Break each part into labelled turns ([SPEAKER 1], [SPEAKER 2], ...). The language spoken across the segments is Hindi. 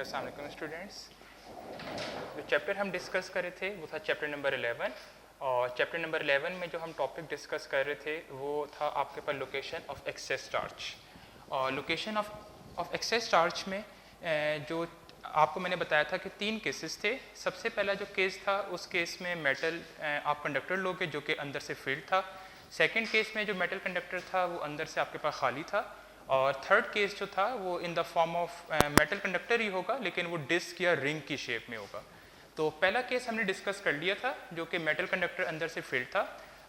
[SPEAKER 1] अस्सलाम वालेकुम स्टूडेंट्स। जो चैप्टर हम डिस्कस कर रहे थे वो था चैप्टर नंबर 11 और चैप्टर नंबर 11 में जो हम टॉपिक डिस्कस कर रहे थे वो था आपके पास लोकेशन ऑफ एक्सेस चार्ज। और लोकेशन ऑफ एक्सेस चार्ज में जो आपको मैंने बताया था कि 3 केसेस थे। सबसे पहला जो केस था उस केस में मेटल आप कंडक्टर लोगे जो कि अंदर से फील्ड था। सेकंड केस में जो मेटल कंडक्टर था वो अंदर से आपके पास खाली था। और थर्ड केस जो था वो in the form of metal conductor ही होगा लेकिन वो डिस्क या रिंग की शेप में होगा। तो पहला केस हमने डिस्कस कर लिया था जो कि मेटल कंडक्टर अंदर से फील्ड था।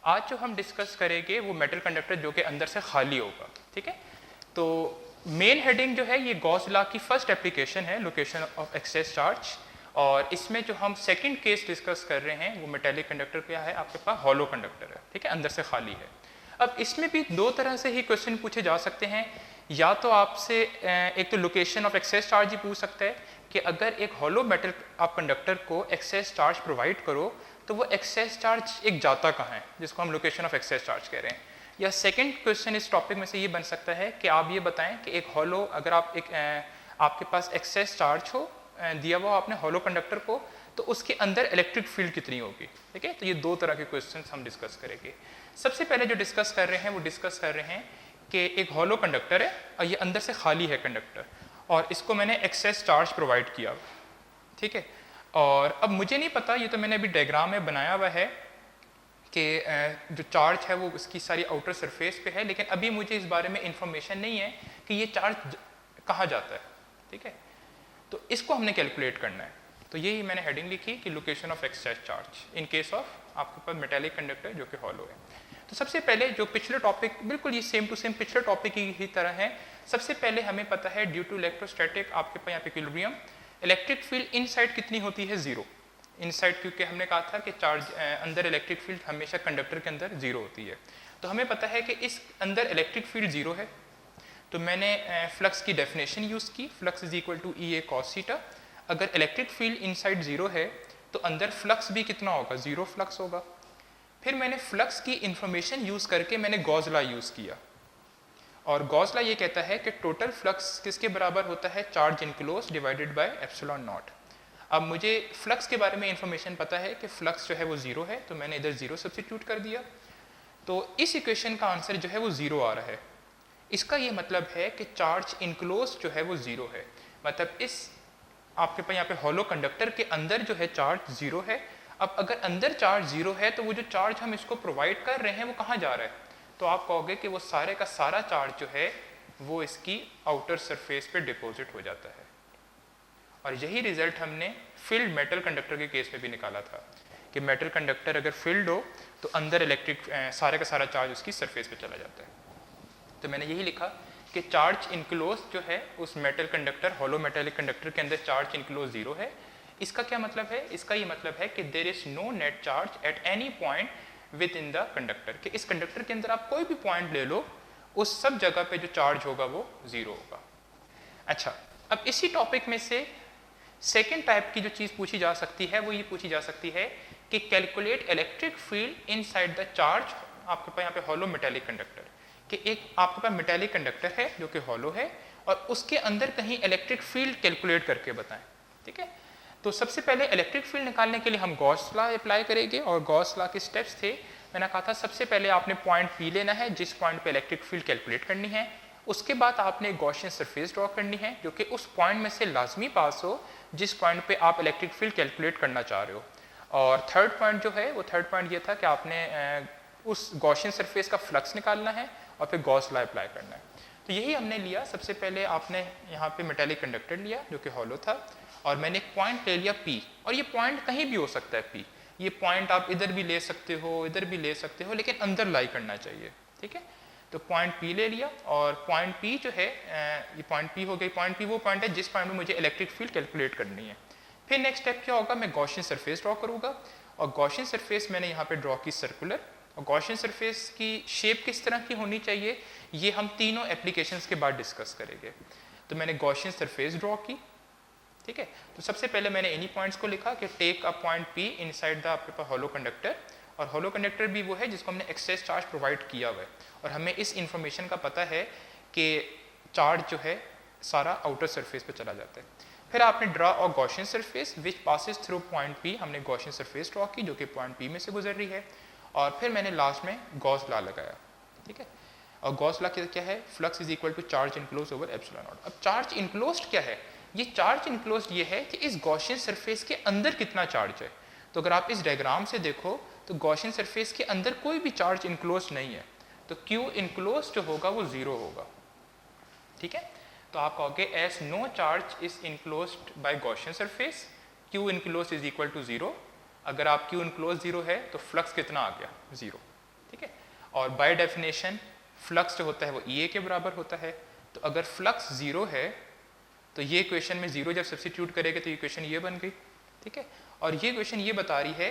[SPEAKER 1] आज जो हम डिस्कस करेंगे वो मेटल कंडक्टर जो कि अंदर से खाली होगा। ठीक है, तो मेन हेडिंग जो है ये गॉस लॉ की फर्स्ट एप्लीकेशन है लोकेशन ऑफ एक्सेस चार्ज। और इसमें जो हम सेकंड केस डिस्कस कर रहे हैं वो मेटेलिक कंडक्टर क्या है, आपके पास हॉलो कंडक्टर है। ठीक है, अंदर से खाली है। अब इसमें भी दो तरह से ही क्वेश्चन पूछे जा सकते हैं। या तो आपसे एक तो लोकेशन ऑफ एक्सेस चार्ज ही पूछ सकता है कि अगर एक हॉलो मेटल आप कंडक्टर को एक्सेस चार्ज प्रोवाइड करो तो वो एक्सेस चार्ज एक जाता कहाँ है, जिसको हम लोकेशन ऑफ एक्सेस चार्ज कह रहे हैं। या सेकंड क्वेश्चन इस टॉपिक में से ये बन सकता है कि आप ये बताएं कि एक हॉलो अगर आप एक आपके पास एक्सेस चार्ज हो दिया हुआ आपने हॉलो कंडक्टर को तो उसके अंदर इलेक्ट्रिक फील्ड कितनी होगी। ठीक है, तो ये दो तरह के क्वेश्चंस हम डिस्कस करेंगे। सबसे पहले जो डिस्कस कर रहे हैं वो डिस्कस कर रहे हैं कि एक हॉलो कंडक्टर है और ये अंदर से खाली है कंडक्टर और इसको मैंने एक्सेस चार्ज प्रोवाइड किया। ठीक है, और अब मुझे नहीं पता, ये तो मैंने अभी डायग्राम में बनाया हुआ है कि जो चार्ज है वो इसकी सारी आउटर सरफेस पे है, लेकिन अभी मुझे इस बारे में इंफॉर्मेशन नहीं है कि ये चार्ज कहाँ जाता है। ठीक है, तो इसको हमने कैलकुलेट करना है। तो यही मैंने हेडिंग लिखी कि location of excess charge in case of आपके पास मेटेलिक कंडक्टर जो कि हॉलो है। तो सबसे पहले जो पिछले टॉपिक बिल्कुल ये सेम टू सेम पिछले टॉपिक ही तरह है। सबसे पहले हमें पता है ड्यू टू इलेक्ट्रोस्टैटिक आपके पास यहाँ पे इक्विलिब्रियम इलेक्ट्रिक फील्ड इनसाइड कितनी होती है, 0 इनसाइड, क्योंकि हमने कहा था कि चार्ज अंदर इलेक्ट्रिक फील्ड हमेशा कंडक्टर के अंदर 0 होती है। तो हमें पता है कि इस अंदर इलेक्ट्रिक फील्ड 0 है। तो मैंने फ्लक्स की डेफिनेशन यूज़ की, flux is equal to E A cos theta. अगर इलेक्ट्रिक फील्ड इनसाइड 0 है तो अंदर फ्लक्स भी कितना होगा, 0 फ्लक्स होगा। फिर मैंने फ्लक्स की इंफॉर्मेशन यूज़ करके मैंने गॉस लॉ यूज़ किया और गॉस लॉ ये कहता है कि टोटल फ्लक्स किसके बराबर होता है, charge enclose divided by epsilon naught. अब मुझे फ्लक्स के बारे में इंफॉर्मेशन पता है कि फ्लक्स जो है वो 0 है, तो मैंने इधर 0 सब्स्टिट्यूट कर दिया। तो इस इक्वेशन का आंसर जो है वो 0 आ रहा है। इसका ये मतलब है कि चार्ज इनक्लोज जो है वो 0 है। मतलब इस आपके पास यहाँ पे हॉलो कंडक्टर के अंदर जो है चार्ज 0 है। अब अगर अंदर चार्ज 0 है तो वो जो चार्ज हम इसको प्रोवाइड कर रहे हैं वो कहाँ जा रहा है, तो आप कहोगे कि वो सारे का सारा चार्ज जो है वो इसकी आउटर सरफेस पे डिपॉजिट हो जाता है। और यही रिजल्ट हमने फिल्ड मेटल कंडक्टर के केस में भी निकाला था कि मेटल कंडक्टर अगर फिल्ड हो तो अंदर इलेक्ट्रिक सारे का सारा चार्ज उसकी सरफेस पे चला जाता है। तो मैंने यही लिखा कि चार्ज इनक्लोज जो है उस metal conductor hollow metallic conductor के अंदर चार्ज इनक्लोज 0 है। इसका क्या मतलब है, इसका ये मतलब है कि there is no net charge at any point within the conductor, कि इस कंडक्टर के अंदर आप कोई भी पॉइंट ले लो उस सब जगह पे जो चार्ज होगा वो 0 होगा। अच्छा, अब इसी टॉपिक में से सेकेंड टाइप की जो चीज़ पूछी जा सकती है वो ये पूछी जा सकती है कि calculate electric field inside the charge आपके पास यहाँ पे हॉलो मेटेलिक कंडक्टर, कि एक आपके पास मेटेलिक कंडक्टर है जो कि हॉलो है और उसके अंदर कहीं इलेक्ट्रिक फील्ड कैलकुलेट करके बताएं। ठीक है, तो सबसे पहले इलेक्ट्रिक फील्ड निकालने के लिए हम गॉस लॉ अप्लाई करेंगे और गॉस लॉ के स्टेप्स थे। मैंने कहा था सबसे पहले आपने पॉइंट पी लेना है जिस पॉइंट पे इलेक्ट्रिक फील्ड कैलकुलेट करनी है। उसके बाद आपने गॉसियन सरफेस ड्रॉ करनी है जो कि उस पॉइंट में से लाजमी पास हो जिस पॉइंट पे आप इलेक्ट्रिक फील्ड कैलकुलेट करना चाह रहे हो। और थर्ड पॉइंट जो है वो थर्ड पॉइंट ये था कि आपने उस गॉसियन सरफेस का फ्लक्स निकालना है और फिर गॉस लॉ अप्लाई करना है। तो यही हमने लिया। सबसे पहले आपने यहाँ पे मेटेलिक कंडक्टर लिया जो कि हॉलो था और मैंने एक पॉइंट ले लिया P, और ये पॉइंट कहीं भी हो सकता है P। ये पॉइंट आप इधर भी ले सकते हो, इधर भी ले सकते हो, लेकिन अंदर लाई करना चाहिए। ठीक है, तो पॉइंट P ले लिया और पॉइंट P जो है ये पॉइंट P हो गई। पॉइंट P वो पॉइंट है जिस पॉइंट में मुझे इलेक्ट्रिक फील्ड कैलकुलेट करनी है। फिर नेक्स्ट स्टेप क्या होगा, मैं गॉसियन सरफेस ड्रॉ करूँगा और गॉसियन सरफेस मैंने यहाँ पे ड्रॉ की सर्कुलर। और गॉसियन सरफेस की शेप किस तरह की होनी चाहिए ये हम तीनों एप्लीकेशंस के बाद डिस्कस करेंगे। तो मैंने गॉसियन सरफेस ड्रॉ की। ठीक है, तो सबसे पहले मैंने इन्हीं पॉइंट्स को लिखा कि take a point P inside the आपके पास हॉलो कंडक्टर, और हॉलो कंडक्टर भी वो है जिसको हमने एक्सेस चार्ज प्रोवाइड किया हुआ है और हमें इस इंफॉर्मेशन का पता है कि चार्ज जो है सारा आउटर सरफेस पे चला जाता है। फिर आपने ड्रा और Gaussian surface which passes through point P, हमने गॉसियन सरफेस ड्रॉ की जो कि पॉइंट पी में से गुजर रही है, और फिर मैंने लास्ट में गॉस लॉ लगाया, ठीक है। और गॉस लॉ क्या है, flux is equal to charge enclose over epsilon naught. अब चार्ज इनक्लोज्ड क्या है, ये चार्ज इनक्लोज्ड ये है कि इस गॉसियन सरफेस के अंदर कितना चार्ज है। तो अगर आप इस डायग्राम से देखो तो गॉसियन सरफेस के अंदर कोई भी चार्ज इनक्लोज्ड नहीं है, तो Q इनक्लोज्ड जो होगा वो 0 होगा, ठीक है। तो आप कहोगे as no charge is enclosed by Gaussian surface, Q enclosed is equal to 0। अगर आप Q इनक्लोज्ड 0 है तो फ्लक्स कितना आ गया, 0, ठीक है। और बाय डेफिनेशन फ्लक्स जो होता है वो EA के बराबर होता है। तो अगर फ्लक्स 0 है तो ये इक्वेशन में 0 जब सब्स्टिट्यूट करेंगे तो इक्वेशन ये बन गई, ठीक है। और ये इक्वेशन ये बता रही है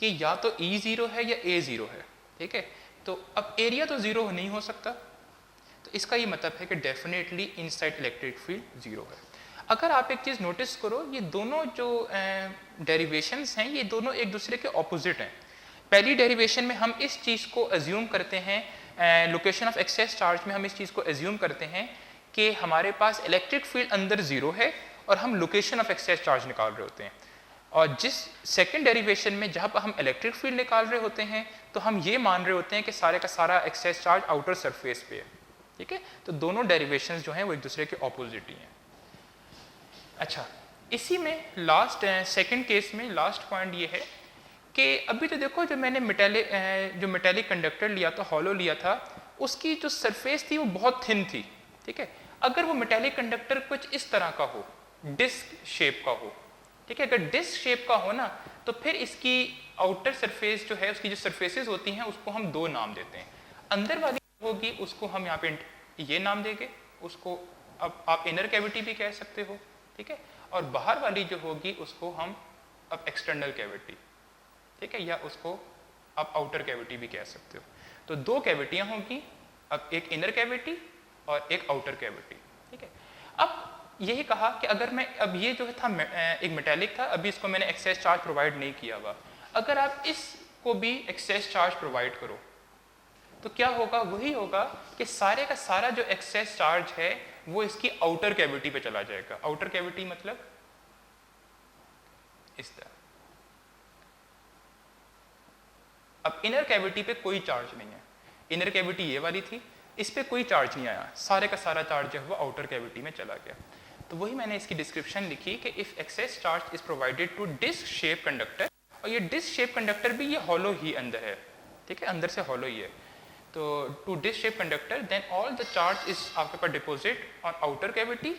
[SPEAKER 1] कि या तो E 0 है या A 0 है, ठीक है। तो अब एरिया तो 0 नहीं हो सकता, तो इसका ये मतलब है कि डेफिनेटली इनसाइड इलेक्ट्रिक फील्ड 0 है। अगर आप एक चीज़ नोटिस करो, ये दोनों जो डेरिवेशंस हैं ये दोनों एक दूसरे के ऑपोजिट हैं। पहली डेरिवेशन में हम इस चीज़ को एज्यूम करते हैं, लोकेशन ऑफ एक्सेस चार्ज में हम इस चीज़ को एज्यूम करते हैं कि हमारे पास इलेक्ट्रिक फील्ड अंदर 0 है और हम लोकेशन ऑफ एक्सेस चार्ज निकाल रहे होते हैं। और जिस सेकंड डेरिवेशन में जहाँ पर हम इलेक्ट्रिक फील्ड निकाल रहे होते हैं तो हम ये मान रहे होते हैं कि सारे का सारा एक्सेस चार्ज आउटर सरफेस पे है, ठीक है। तो दोनों डेरिवेशंस जो हैं वो एक दूसरे के ऑपोजिट ही हैं। अच्छा, इसी में लास्ट सेकंड केस में लास्ट पॉइंट ये है कि अभी तो देखो जो मैंने मेटेलिक कंडक्टर लिया था, हॉलो लिया था, उसकी जो सरफेस थी वो बहुत थिन थी, ठीक है। अगर वो मेटेलिक कंडक्टर कुछ इस तरह का हो, डिस्क शेप का हो, ठीक है, अगर डिस्क शेप का हो ना तो फिर इसकी आउटर सरफेस जो है, उसकी जो सरफेसेस होती हैं उसको हम 2 नाम देते हैं। अंदर वाली होगी उसको हम यहाँ पे ये नाम देंगे, उसको अब आप इनर कैविटी भी कह सकते हो, ठीक है। और बाहर वाली जो होगी उसको हम अब एक्सटर्नल कैविटी, ठीक है, या उसको आप आउटर कैविटी भी कह सकते हो। तो 2 कैविटियाँ होंगी, अब एक इनर कैविटी और एक आउटर कैविटी, ठीक है। अब यही कहा कि अगर मैं अब ये जो था एक मेटेलिक था, अभी इसको मैंने एक्सेस चार्ज प्रोवाइड नहीं किया हुआ, अगर आप इसको भी एक्सेस चार्ज प्रोवाइड करो तो क्या होगा, वही होगा कि सारे का सारा जो एक्सेस चार्ज है वो इसकी आउटर कैविटी पे चला जाएगा। आउटर कैविटी मतलब इस तरह। अब इनर कैविटी पे कोई चार्ज नहीं है, इनर कैविटी ये वाली थी, इस पे कोई चार्ज नहीं आया, सारे का सारा चार्ज जो है वो आउटर कैविटी में चला गया। तो वही मैंने इसकी डिस्क्रिप्शन लिखी कि if excess charge is provided to disc shape conductor, और ये डिस्क शेप कंडक्टर भी ये हॉलो ही अंदर है, ठीक है, अंदर से हॉलो ही है। तो two disc shape conductor then all the charge is आपके पास deposit on outer cavity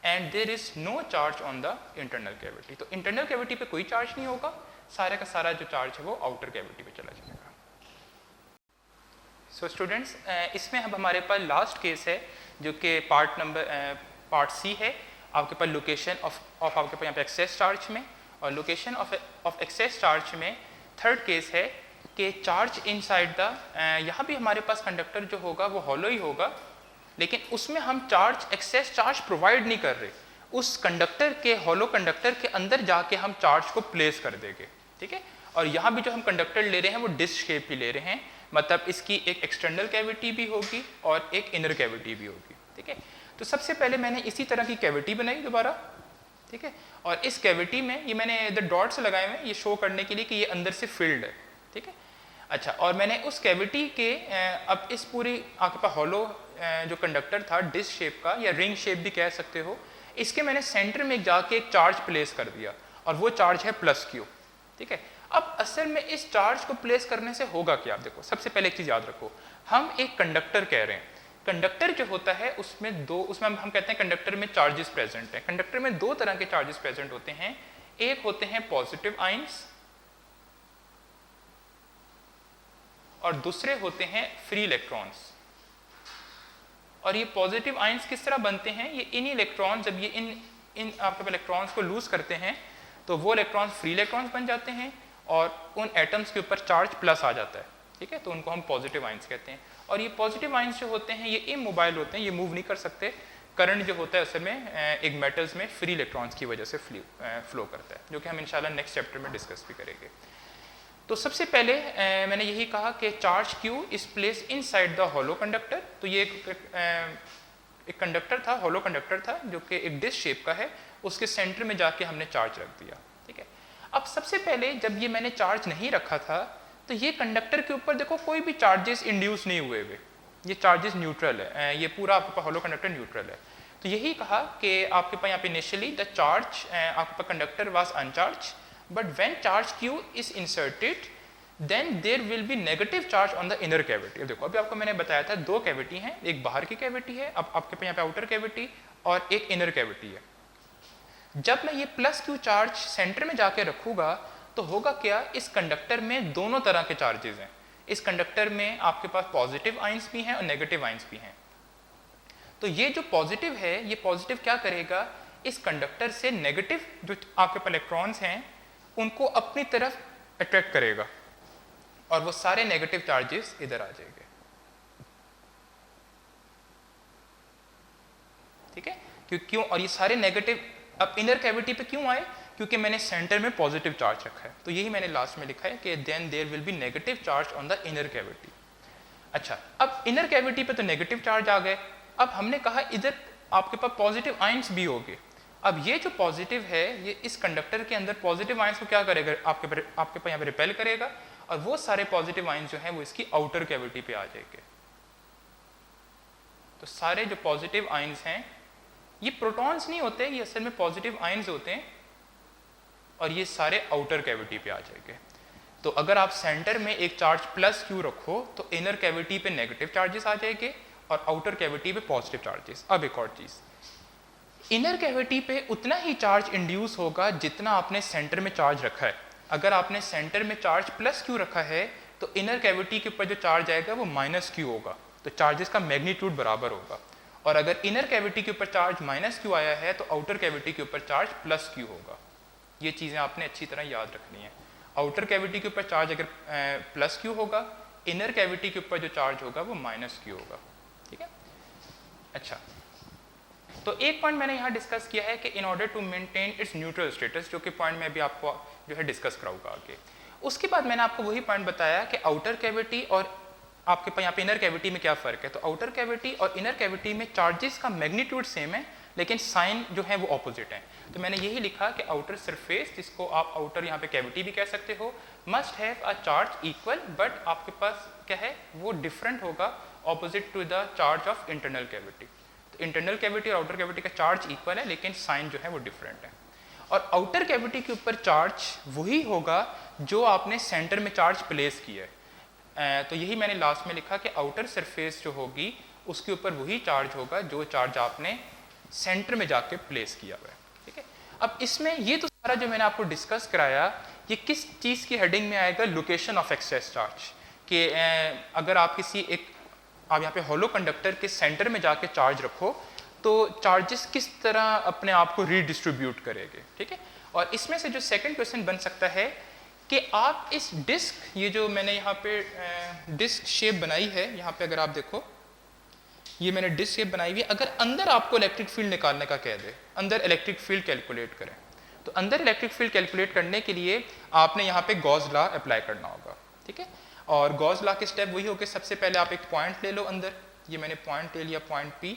[SPEAKER 1] and there is no charge on the internal cavity. तो इंटरनल कैविटी पे कोई चार्ज नहीं होगा, सारे का सारा जो चार्ज है वो आउटर कैविटी पे चला जाएगा। सो स्टूडेंट्स, इसमें अब हमारे पास लास्ट केस है जो कि पार्ट सी है, आपके पास लोकेशन ऑफ आपके पास यहाँ पे एक्सेस चार्ज में, और लोकेशन ऑफ एक्सेस चार्ज में थर्ड केस है कि चार्ज इनसाइड द, यहाँ भी हमारे पास कंडक्टर जो होगा वो हॉलो ही होगा, लेकिन उसमें हम चार्ज एक्सेस चार्ज प्रोवाइड नहीं कर रहे, उस कंडक्टर के हॉलो कंडक्टर के अंदर जाके हम चार्ज को प्लेस कर देंगे, ठीक है। और यहाँ भी जो हम कंडक्टर ले रहे हैं वो डिस्क शेप ही ले रहे हैं, मतलब इसकी एक एक्सटर्नल कैविटी भी होगी और एक इनर कैविटी भी होगी, ठीक है। तो सबसे पहले मैंने इसी तरह की कैविटी बनाई दोबारा, ठीक है, और इस कैविटी में ये मैंने इधर डॉट्स लगाए हुए हैं ये शो करने के लिए कि ये अंदर से फिल्ड है, ठीक है। अच्छा, और मैंने उस कैविटी के अब इस पूरी आपके पास हॉलो जो कंडक्टर था डिस्क शेप का या रिंग शेप भी कह सकते हो, इसके मैंने सेंटर में जाके एक चार्ज प्लेस कर दिया और वो चार्ज है +Q, ठीक है। अब असल में इस चार्ज को प्लेस करने से होगा क्या, आप देखो सबसे पहले एक चीज़ याद रखो, हम एक कंडक्टर कह रहे हैं, कंडक्टर जो होता है उसमें हम कहते हैं कंडक्टर में चार्जेस प्रेजेंट हैं। कंडक्टर में 2 तरह के चार्जेस प्रेजेंट होते हैं, एक होते हैं पॉजिटिव आयंस और दूसरे होते हैं फ्री इलेक्ट्रॉन्स। और ये पॉजिटिव आयंस किस तरह बनते हैं, ये इन इलेक्ट्रॉन जब ये इन आपके इलेक्ट्रॉन्स को लूज करते हैं तो वो इलेक्ट्रॉन्स फ्री इलेक्ट्रॉन्स बन जाते हैं और उन एटम्स के ऊपर चार्ज प्लस आ जाता है, ठीक है, तो उनको हम पॉजिटिव आयंस कहते हैं। और ये पॉजिटिव आयंस जो होते हैं ये इमोबाइल होते हैं, ये मूव नहीं कर सकते, करंट जो होता है असल में एक मेटल्स में फ्री इलेक्ट्रॉन्स की वजह से फ्लो करता है, जो कि हम इंशाल्लाह नेक्स्ट चैप्टर में डिस्कस भी करेंगे। तो सबसे पहले मैंने यही कहा कि charge Q is place inside the hollow conductor, तो ये एक कंडक्टर था, हॉलो कंडक्टर था जो कि एक डिस्क शेप का है, उसके सेंटर में जाके हमने चार्ज रख दिया। ठीक है, अब सबसे पहले जब ये मैंने चार्ज नहीं रखा था तो ये कंडक्टर के ऊपर देखो कोई भी चार्जेस इंड्यूस नहीं हुए हुए, ये चार्जेस न्यूट्रल है, ये पूरा आपके पास हॉलो कंडक्टर न्यूट्रल है। तो यही कहा कि आपके पास यहाँ पे इनिशियली द चार्ज आपके पास conductor was uncharged, but when charge Q is inserted then there will be negative charge on the inner cavity. देखो अभी आपको मैंने बताया था दो कैविटी हैं, एक बाहर की कैविटी है, अब आपके पास यहाँ पे आउटर कैविटी और एक इनर कैविटी है। जब मैं ये प्लस क्यू चार्ज सेंटर में जाके रखूंगा तो होगा क्या, इस कंडक्टर में दोनों तरह के चार्जेस हैं। इस कंडक्टर में आपके पास पॉजिटिव आइंस भी हैं और नेगेटिव आइंस भी हैं। तो ये जो पॉजिटिव है, ये पॉजिटिव क्या करेगा, इस कंडक्टर से नेगेटिव जो आपके पास इलेक्ट्रॉन्स हैं उनको अपनी तरफ अट्रैक्ट करेगा और वो सारे नेगेटिव चार्जेस इधर आ जाएंगे। ठीक है, क्यों, और ये सारे नेगेटिव अब इनर कैविटी पे क्यों आए, क्योंकि मैंने सेंटर में पॉजिटिव चार्ज रखा है। तो यही मैंने लास्ट में लिखा है कि then there will be negative charge on the inner cavity. अच्छा, अब इनर कैविटी पे तो नेगेटिव चार्ज आ गए, अब हमने कहा इधर आपके पास पॉजिटिव आयंस भी होंगे। अब ये जो पॉजिटिव है ये इस कंडक्टर के अंदर पॉजिटिव आयंस को क्या करेगा, आपके पास यहाँ पे रिपेल करेगा और वो सारे पॉजिटिव आयंस जो हैं वो इसकी आउटर कैविटी पे आ जाएंगे। तो सारे जो पॉजिटिव आयंस हैं ये प्रोटॉन्स नहीं होते, ये असल में पॉजिटिव आयंस होते हैं और ये सारे आउटर कैविटी पे आ जाएंगे। तो अगर आप सेंटर में एक चार्ज प्लस क्यू रखो तो इनर कैविटी पे नेगेटिव चार्जेस आ जाएंगे और आउटर कैविटी पे पॉजिटिव चार्जेस। अब एक और चीज, इनर कैविटी पे उतना ही चार्ज इंड्यूस होगा जितना आपने सेंटर में चार्ज रखा है। अगर आपने सेंटर में चार्ज प्लस क्यू रखा है तो इनर कैविटी के ऊपर जो चार्ज आएगा वो माइनस क्यू होगा, तो चार्जेस का मैग्नीट्यूड बराबर होगा। और अगर इनर कैविटी के ऊपर चार्ज माइनस क्यू आया है तो आउटर कैविटी के ऊपर चार्ज प्लस क्यू होगा। ये चीज़ें आपने अच्छी तरह याद रखनी है। आउटर कैविटी के ऊपर चार्ज अगर प्लस क्यू होगा, इनर कैविटी के ऊपर जो चार्ज होगा वो माइनस क्यू होगा। ठीक है, अच्छा, तो एक पॉइंट मैंने यहाँ डिस्कस किया है कि in order to maintain its neutral status, जो कि पॉइंट मैं भी आपको जो है डिस्कस कराऊंगा आगे। उसके बाद मैंने आपको वही पॉइंट बताया कि आउटर कैविटी और आपके पास यहाँ पे इनर कैविटी में क्या फ़र्क है। तो आउटर कैविटी और इनर कैविटी में चार्जेस का मैग्नीट्यूड सेम है लेकिन साइन जो है वो ऑपोजिट है। तो मैंने यही लिखा कि आउटर सरफेस, जिसको आप आउटर यहाँ पे कैविटी भी कह सकते हो, must have a charge equal, but आपके पास क्या है वो डिफरेंट होगा opposite to the charge of internal cavity. तो इंटरनल कैविटी और आउटर कैविटी का चार्ज इक्वल है लेकिन साइन जो है वो डिफरेंट है। और आउटर कैविटी के ऊपर चार्ज वही होगा जो आपने सेंटर में चार्ज प्लेस किया है। तो यही मैंने लास्ट में लिखा कि आउटर सरफेस जो होगी उसके ऊपर वही चार्ज होगा जो चार्ज आपने सेंटर में जाके प्लेस किया हुआ है। ठीक है, अब इसमें ये तो सारा जो मैंने आपको डिस्कस कराया ये किस चीज़ की हेडिंग में आएगा, लोकेशन ऑफ एक्सेस चार्ज। कि अगर आप आप यहाँ पे हॉलो कंडक्टर के सेंटर में जाके चार्ज रखो तो चार्जेस किस तरह अपने आप को रीडिस्ट्रीब्यूट करेंगे। ठीक है, और इसमें से जो सेकंड क्वेश्चन बन सकता है कि आप इस डिस्क, ये जो मैंने यहाँ पे डिस्क शेप बनाई है, यहाँ पे अगर आप देखो ये मैंने डिस्क शेप बनाई हुई है, अगर अंदर आपको इलेक्ट्रिक फील्ड निकालने का कह दे, अंदर इलेक्ट्रिक फील्ड कैलकुलेट करें, तो अंदर इलेक्ट्रिक फील्ड कैलकुलेट करने के लिए आपने यहाँ पे गॉस लॉ अप्लाई करना होगा। ठीक है, और गॉस लॉ के स्टेप वही हो कि सबसे पहले आप एक पॉइंट ले लो अंदर, ये मैंने पॉइंट ले लिया पॉइंट P,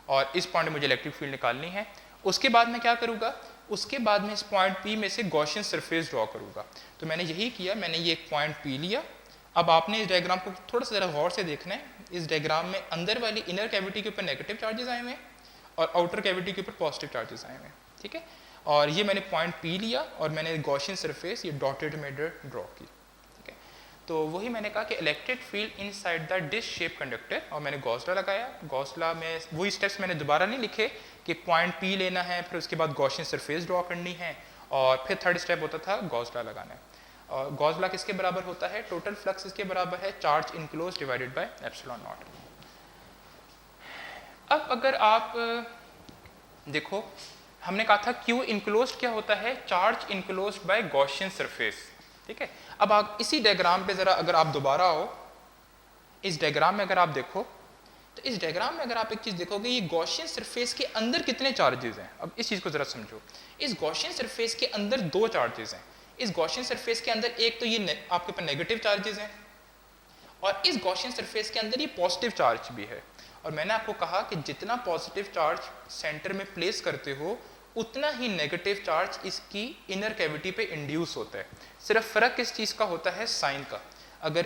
[SPEAKER 1] और इस पॉइंट में मुझे इलेक्ट्रिक फील्ड निकालनी है। उसके बाद मैं क्या करूँगा, उसके बाद में इस पॉइंट P में से गॉसियन सरफेस ड्रॉ करूँगा। तो मैंने यही किया, मैंने ये एक पॉइंट P लिया। अब आपने इस डायग्राम को थोड़ा सा ज़रा गौर से देखना है। इस डायग्राम में अंदर वाली इनर कैविटी के ऊपर नेगेटिव चार्जेस आए हुए हैं और आउटर कैविटी के ऊपर पॉजिटिव चार्जेस आए हुए हैं। ठीक है, और ये मैंने पॉइंट P लिया और मैंने गॉसियन सरफेस ये डॉटेड मेडर ड्रॉ की। ठीक है, तो वही मैंने कहा कि electric field inside the disc shape conductor, और मैंने गॉस लॉ लगाया। गॉस लॉ में वही स्टेप्स मैंने दोबारा नहीं लिखे कि पॉइंट P लेना है, फिर उसके बाद गॉसियन सरफेस ड्रॉ करनी है, और फिर थर्ड स्टेप होता था गॉस लॉ लगाना है। और गॉस लॉ किसके बराबर होता है, टोटल फ्लक्स इसके बराबर है charge enclose divided by epsilon naught. अब अगर आप देखो, हमने कहा था Q इनक्लोज्ड क्या होता है, charge enclosed by Gaussian surface. ठीक है, अब आप इसी डायग्राम पे जरा अगर आप दोबारा आओ, इस डायग्राम में अगर आप देखो तो इस डायग्राम में अगर आप एक चीज देखोगे, ये गॉसियन सरफेस के अंदर कितने चार्जेस हैं। अब इस चीज को जरा समझो, इस गॉसियन सरफेस के अंदर दो चार्जेस हैं। इस गॉसियन सरफेस के अंदर एक तो ये आपके पास नेगेटिव चार्जेस हैं और इस गॉसियन सरफेस के अंदर ये पॉजिटिव चार्ज भी है। और मैंने आपको कहा कि जितना पॉजिटिव चार्ज सेंटर में प्लेस करते हो उतना ही नेगेटिव चार्ज इसकी इनर कैविटी पे इंड्यूस होता है। सिर्फ फ़र्क किस चीज़ का होता है, साइन का। अगर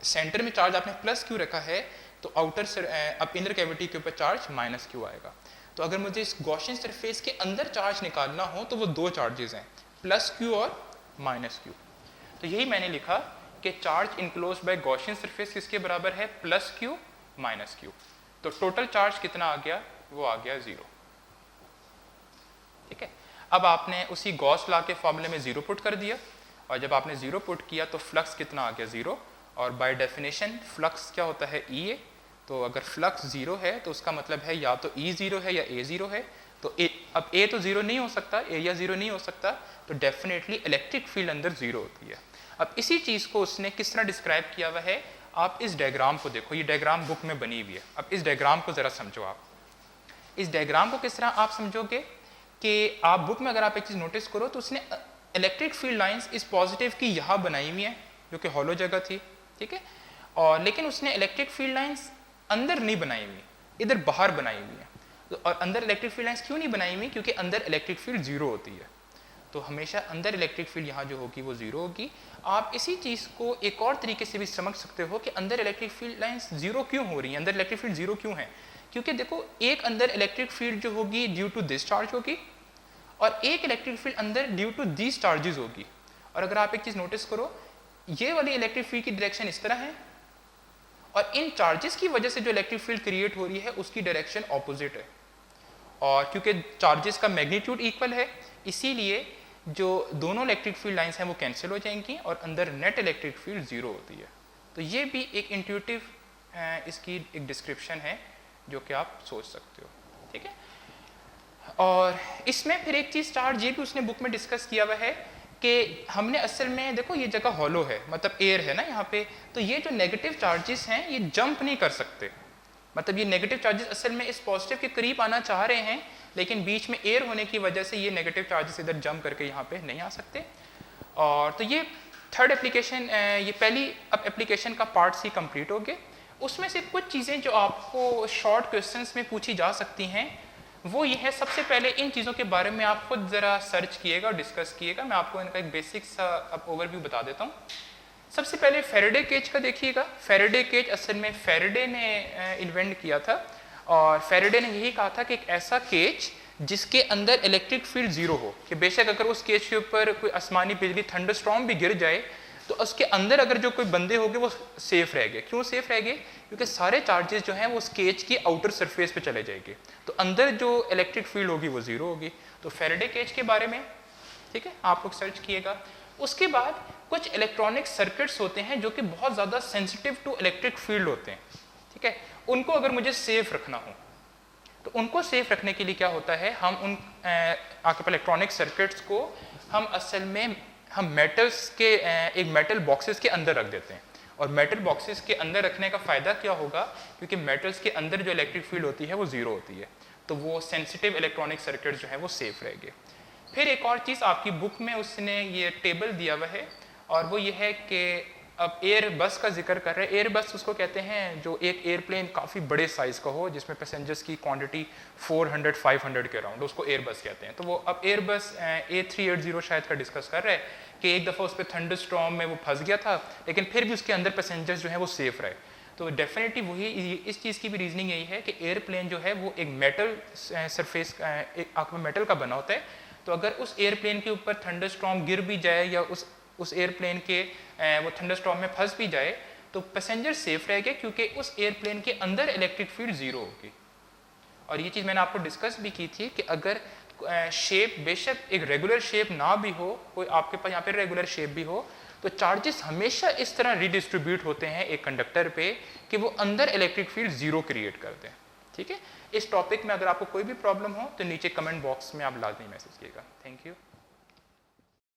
[SPEAKER 1] सेंटर में चार्ज आपने प्लस क्यू रखा है तो आउटर अब इनर कैविटी के ऊपर चार्ज माइनस क्यू आएगा। तो अगर मुझे इस गॉसियन सरफेस के अंदर चार्ज निकालना हो तो वो दो चार्जेस हैं, प्लस क्यू और माइनस क्यू। तो यही मैंने लिखा कि charge enclosed by Gaussian surface किसके बराबर है, प्लस क्यू माइनस क्यू। तो टोटल चार्ज कितना आ गया, वो आ गया 0। ठीक है, अब आपने उसी गॉस लॉ के फॉर्मूले में 0 पुट कर दिया, और जब आपने 0 पुट किया तो फ्लक्स कितना आ गया, 0। और बाय डेफिनेशन फ्लक्स क्या होता है, ई ए। तो अगर फ्लक्स 0 है तो उसका मतलब है या तो ई 0 है या ए 0 है। तो अब ए तो 0 नहीं हो सकता, ए या 0 नहीं हो सकता, तो डेफिनेटली इलेक्ट्रिक फील्ड अंदर 0 होती है। अब इसी चीज़ को उसने किस तरह डिस्क्राइब किया हुआ है, आप इस डायग्राम को देखो, ये डायग्राम बुक में बनी हुई है। अब इस डायग्राम को ज़रा समझो। आप इस डायग्राम को किस तरह आप समझोगे कि आप बुक में अगर आप एक चीज़ नोटिस करो तो उसने इलेक्ट्रिक फील्ड लाइंस इस पॉजिटिव की यहाँ बनाई हुई है जो कि हॉलो जगह थी, ठीक है, और लेकिन उसने इलेक्ट्रिक फील्ड लाइंस अंदर नहीं बनाई हुई, इधर बाहर बनाई हुई है। तो और अंदर इलेक्ट्रिक फील्ड लाइंस क्यों नहीं बनाई हुई, क्योंकि अंदर इलेक्ट्रिक फील्ड 0 होती है। तो हमेशा अंदर इलेक्ट्रिक फील्ड यहाँ जो होगी वो 0 होगी। आप इसी चीज़ को एक और तरीके से भी समझ सकते हो कि अंदर इलेक्ट्रिक फील्ड लाइंस 0 क्यों हो रही हैं, अंदर इलेक्ट्रिक फील्ड 0 क्यों है। क्योंकि देखो, एक अंदर इलेक्ट्रिक फील्ड जो होगी ड्यू टू दिस चार्ज होगी, और एक इलेक्ट्रिक फील्ड अंदर ड्यू टू दीज चार्जेस होगी। और अगर आप एक चीज़ नोटिस करो, ये वाली इलेक्ट्रिक फील्ड की डायरेक्शन इस तरह है, और इन चार्जेस की वजह से जो इलेक्ट्रिक फील्ड क्रिएट हो रही है उसकी डायरेक्शन ऑपोजिट है। और क्योंकि चार्जेस का मैग्नीट्यूड इक्वल है, इसीलिए जो दोनों इलेक्ट्रिक फील्ड लाइंस हैं वो कैंसिल हो जाएंगी और अंदर नेट इलेक्ट्रिक फील्ड 0 होती है। तो ये भी एक इंट्यूटिव इसकी एक डिस्क्रिप्शन है जो कि आप सोच सकते हो, ठीक है। और इसमें फिर एक चीज़ चार्ज ये भी उसने बुक में डिस्कस किया हुआ है कि हमने असल में देखो ये जगह हॉलो है, मतलब एयर है ना यहाँ पे, तो ये जो नेगेटिव चार्जेस हैं ये जंप नहीं कर सकते। मतलब ये नेगेटिव चार्जेस असल में इस पॉजिटिव के करीब आना चाह रहे हैं, लेकिन बीच में एयर होने की वजह से ये नेगेटिव चार्जेस इधर जंप करके यहाँ पे नहीं आ सकते। और तो ये थर्ड एप्लीकेशन, ये पहली अब एप्लीकेशन का पार्ट सी कंप्लीट हो गए। उसमें से कुछ चीज़ें जो आपको शॉर्ट क्वेश्चंस में पूछी जा सकती हैं वो ये है, सबसे पहले इन चीज़ों के बारे में आप खुद ज़रा सर्च किएगा और डिस्कस किएगा। मैं आपको इनका एक बेसिक सा अब ओवरव्यू बता देता हूँ। सबसे पहले फैराडे केज का देखिएगा। फैराडे केज असल में फैराडे ने इन्वेंट किया था, और फैराडे ने यही कहा था कि एक ऐसा केज जिसके अंदर इलेक्ट्रिक फील्ड 0 हो, कि बेशक अगर उस केज के ऊपर कोई आसमानी बिजली थंडरस्टॉर्म भी गिर जाए तो उसके अंदर अगर जो कोई बंदे होंगे वो सेफ रह गए। क्यों सेफ रह गए? क्योंकि सारे चार्जेस जो हैं वो उस केज की आउटर सरफेस पे चले जाएंगे, तो अंदर जो इलेक्ट्रिक फील्ड होगी वो 0 होगी। तो फैराडे केज के बारे में, ठीक है, आप लोग सर्च किएगा। उसके बाद कुछ इलेक्ट्रॉनिक सर्किट्स होते हैं जो कि बहुत ज़्यादा सेंसिटिव टू इलेक्ट्रिक फील्ड होते हैं, ठीक है। उनको अगर मुझे सेफ रखना हो तो उनको सेफ रखने के लिए क्या होता है, हम उन आपके इलेक्ट्रॉनिक सर्किट्स को हम असल में हम मेटल्स के एक मेटल बॉक्सेस के अंदर रख देते हैं। और मेटल बॉक्सेस के अंदर रखने का फ़ायदा क्या होगा, क्योंकि मेटल्स के अंदर जो इलेक्ट्रिक फील्ड होती है वो 0 होती है, तो वो सेंसिटिव इलेक्ट्रॉनिक सर्किट जो है वो सेफ रहेंगे। फिर एक और चीज़ आपकी बुक में उसने ये टेबल दिया हुआ है, और वो ये है कि अब एयर बस का जिक्र कर रहे हैं। एयर बस उसको कहते हैं जो एक एयरप्लेन काफ़ी बड़े साइज़ का हो, जिसमें पैसेंजर्स की क्वांटिटी 400-500 के अराउंड, उसको एयर बस कहते हैं। तो वो अब एयर बस A380 शायद का डिस्कस कर रहे हैं कि एक दफ़ा उस पर थंडरस्टॉर्म में वो फंस गया था, लेकिन फिर भी उसके अंदर पैसेंजर्स जो हैं वो सेफ रहे। तो डेफिनेटली वही इस चीज़ की भी रीजनिंग यही है कि एयरप्लेन जो है वो एक मेटल सरफेस एक मेटल का बना होता है। तो अगर उस एयरप्लेन के ऊपर थंडरस्टॉर्म गिर भी जाए या उस एयरप्लेन के वो थंडरस्टॉर्म में फंस भी जाए तो पैसेंजर सेफ रहेंगे, क्योंकि उस एयरप्लेन के अंदर इलेक्ट्रिक फील्ड 0 होगी। और ये चीज़ मैंने आपको डिस्कस भी की थी कि अगर शेप बेशक एक रेगुलर शेप ना भी हो, कोई आपके पास यहाँ पे रेगुलर शेप भी हो, तो चार्जेस हमेशा इस तरह रिडिस्ट्रीब्यूट होते हैं एक कंडक्टर पे कि वो अंदर इलेक्ट्रिक फील्ड 0 क्रिएट करते हैं, ठीक है। इस टॉपिक में अगर आपको कोई भी प्रॉब्लम हो तो नीचे कमेंट बॉक्स में आप लाजमी मैसेज कीजिएगा। Thank you.